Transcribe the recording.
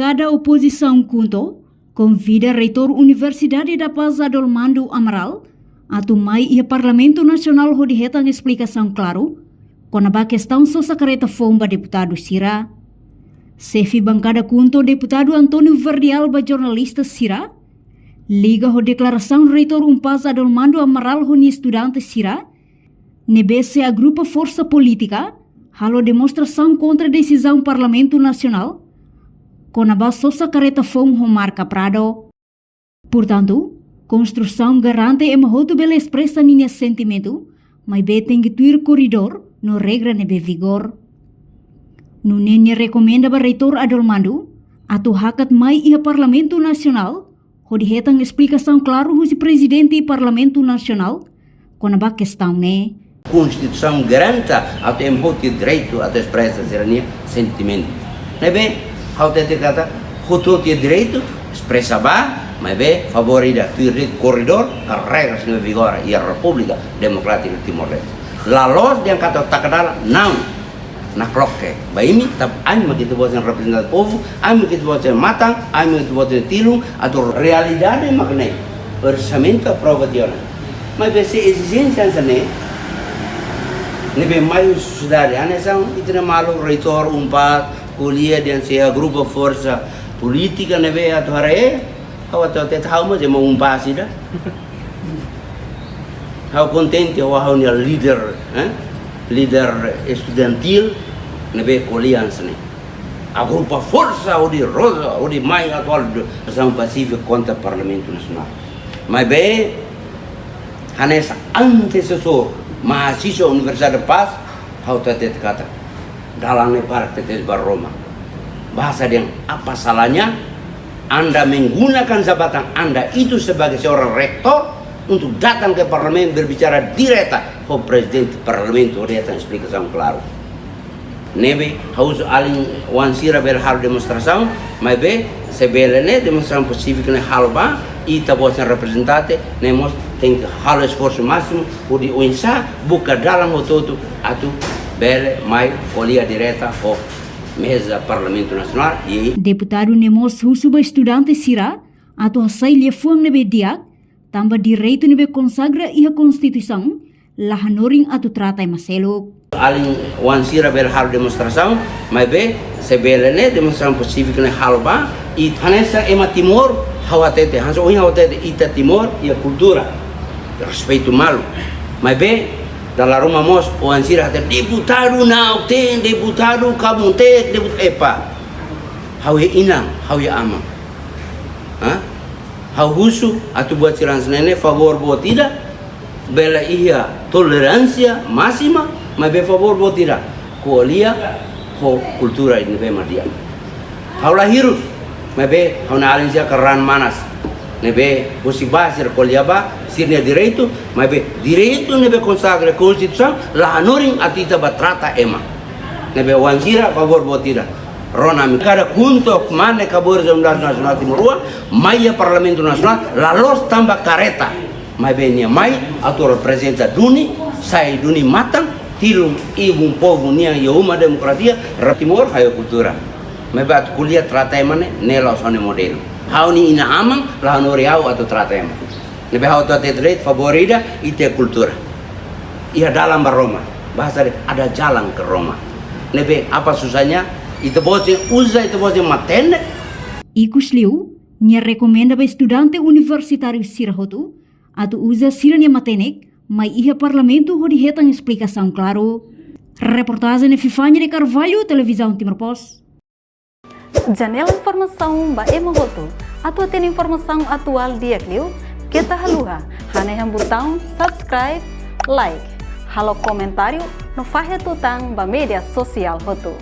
bancada oposição Kunto convida reitor Universidade da Paz Adolmando Amaral atau mai ia Parlamento Nasional ho dihetang explicação claro quando a questão só sacareta fomba deputado Sira. Sefi bancada Kunto deputado Antônio Verdialba jornalista Sira liga ho declaração reitor Paz Adolmando Amaral ho ni estudante Sira nebese a grupo força política halo demonstração contra decisão Parlamento Nacional com a base só careta fom ho marca Prado. Portanto, construção garante e mahoto bela expressa ninha sentimento, mas be tem que tuir corredor no regra nebe vigor. No nenya recomenda ba reitor Adolmando atau hakat mai ia Parlamento Nacional ho dihetang explicação claro husi presidente Parlamento Nacional com a questão né. Constituição garante até o direito a expressar cidadania sentimento. Não é bem? How te kata, hutu te direito, expressa ba, mas bem, favorida tu corredor, a regras no vigor e a República Democrática de Timor-Leste. La los yang kata takadala não na cloque. Baimi, tab ai begitu buat representante povo, ai begitu buat matang, ai begitu buat tilung atau realidade maknai. Orçamento aprovado. Mas bem, se exigência sane nebe mai sociedade, anesão, itu malu reitor kuliah dan saya grupo força política nebe atau hari awak tahu macam mau umpasi dah. How contente awak ni leader, leader estudantil nebe kuliah sini. A grupo força odi rosa odi mai atual bersama Pasifik contra Parlamento Nasional. Mas be hanesa antecessor mahasiswa Universidade Paz how tete kata dalam para tetes Roma. Bahasa yang apa salahnya Anda menggunakan jabatan Anda itu sebagai seorang rektor untuk datang ke parlemen berbicara direta ke presiden parlemen untuk datang explicação claro. Nebe harus aling wansira berhal demonstração, mas be sebelene demonstração pacífica ne halba e tabosan representante nemos tem hal esforço máximo por di uinsa buka dalam ototo atau bele mai olia direta o mesa Parlamento Nacional e deputado nemos husuba estudante Sira atau sai lefuang nebe diak tambah direito nebe consagra ia Constituição lahanoring atau tratai maseluk aling wansira berhal demonstração mas be sebelene demonstração pacífica ne halba e hanesa ema Timor hawatete hanso oin hawatete ita Timor e a cultura respeito malu mas be dalam rumah mos wansira hati deputado nau ten deputado kamu ten deputado epa hawi inang hawi amang hau husu atau buat silang senene favor buat tidak bela iya tolerancia máxima mas be favor buat tidak kualia ko kultura ini be madia hau lahirus mas be hau na alinsia keran manas nebe husi basir kuliaba sirnya direito, mas be direito nebe consagra Constituição la anoring atita batrata ema nebe wansira favor botira rona cada kuntok mane kabur Assembleia Nasional Timor Maya Parlamento Nasional la los tambah kareta mas be nia mai atau representa duni sai duni matang tilum ibu povo nia uma demokratia Timor hayo kultura mas be kuliah trata emane nela sone model hau ni ina amang la noriau atau trata emang lebih hau tu terlihat favorida itu kultura. Ia dalam Roma bahasa ada jalan ke Roma. Lebih apa susahnya itu bosnya usa itu bosnya matende. Ikus liu nia recomenda ba estudante universitário Sirahotu atau usa sirania matenek mai ia parlamento ho dihetang explicação claro. Reportagem de Fifanya de Carvalho, Televisão Timor Post. Janela informação ba emogoto atau tem informação atual dia kliu kita haluha hane botão subscribe like halo comentário no fahe tutang ba media sosial hotu.